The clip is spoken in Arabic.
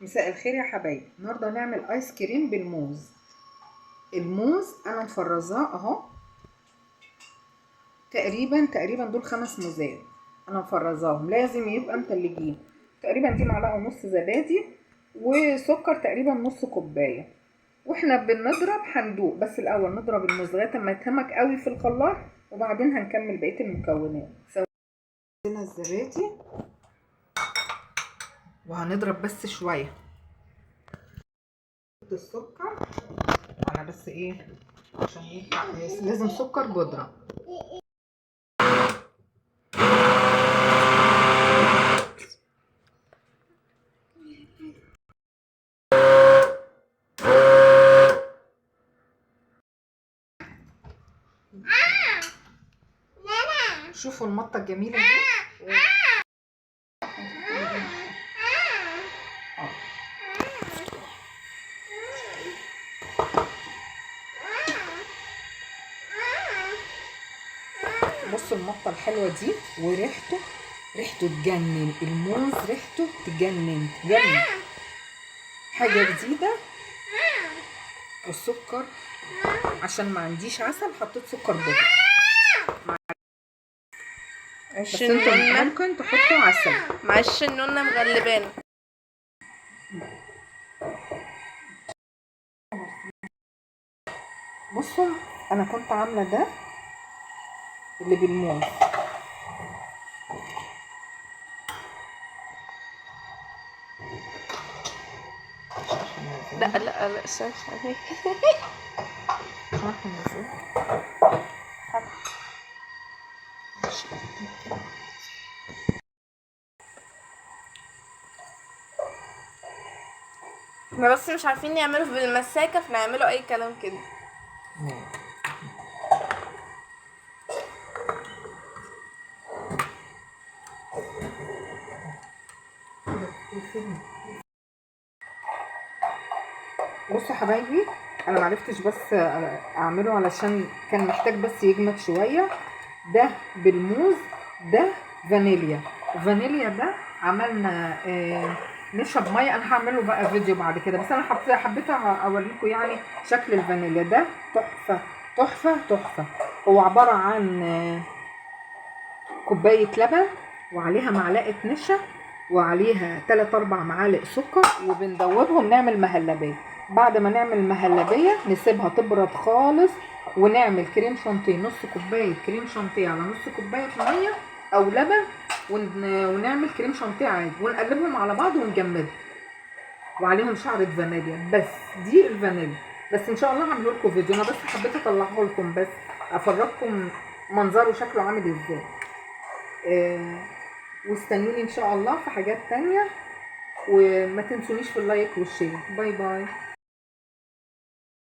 مساء الخير يا حبايبي. النهارده هنعمل ايس كريم بالموز. الموز انا مفرزاه اهو، تقريبا دول 5 موزات انا مفرزاهم، لازم يبقى متلجين. تقريبا دي معلقه ونص زبادي وسكر تقريبا نص كوبايه. واحنا بنضرب هندوق، بس الاول نضرب الموز لغايه ما يتهمك قوي في الخلاط، وبعدين هنكمل بقيه المكونات. سوينا الزبادي وهنضرب بس شويه السكر. انا بس ايه عشان يطلع لازم سكر بودرة. شوفوا المطة الجميلة دي. بصوا المطة الحلوة دي، وريحته تجنن. الموز ريحته تجنن حاجة جديدة. والسكر عشان ما عنديش عسل حطيت سكر بودرة، بس انتوا ممكن تحطوا عسل. معلش النونة مغلبانة. بصوا انا كنت عاملة ده اللي بالموز. لا استنى. احنا بس مش عارفين نعمله بالمساكة، فنعمله اي كلام كده. بصوا يا حبايبي، انا معرفتش بس اعمله علشان كان محتاج بس يجمد شويه. ده بالموز، ده فانيليا. الفانيليا ده عملنا نشرب ميه. انا هعمله بقى فيديو بعد كده، بس انا حبيت اوريكم يعني شكل الفانيليا ده. تحفه تحفه تحفه. هو عباره عن كوبايه لبن وعليها معلقه نشا وعليها 3-4 معالق سكر، وبندوبهم نعمل مهلبيه. بعد ما نعمل مهلبيه نسيبها تبرد خالص، ونعمل كريم شانتيه. نص كوبايه كريم شانتيه على نص كوبايه ميه او لبن، ونعمل كريم شانتيه عادي، ونقلبهم على بعض ونجمدهم، وعليهم شعرة فانيليا. بس دي الفانيليا. بس ان شاء الله هعمل لكم فيديو، انا بس حبيت اطلعه لكم بس افرجكم منظره شكله عامل ازاي. واستنوني ان شاء الله في حاجات تانية، وما تنسونيش في اللايك والشير. باي باي.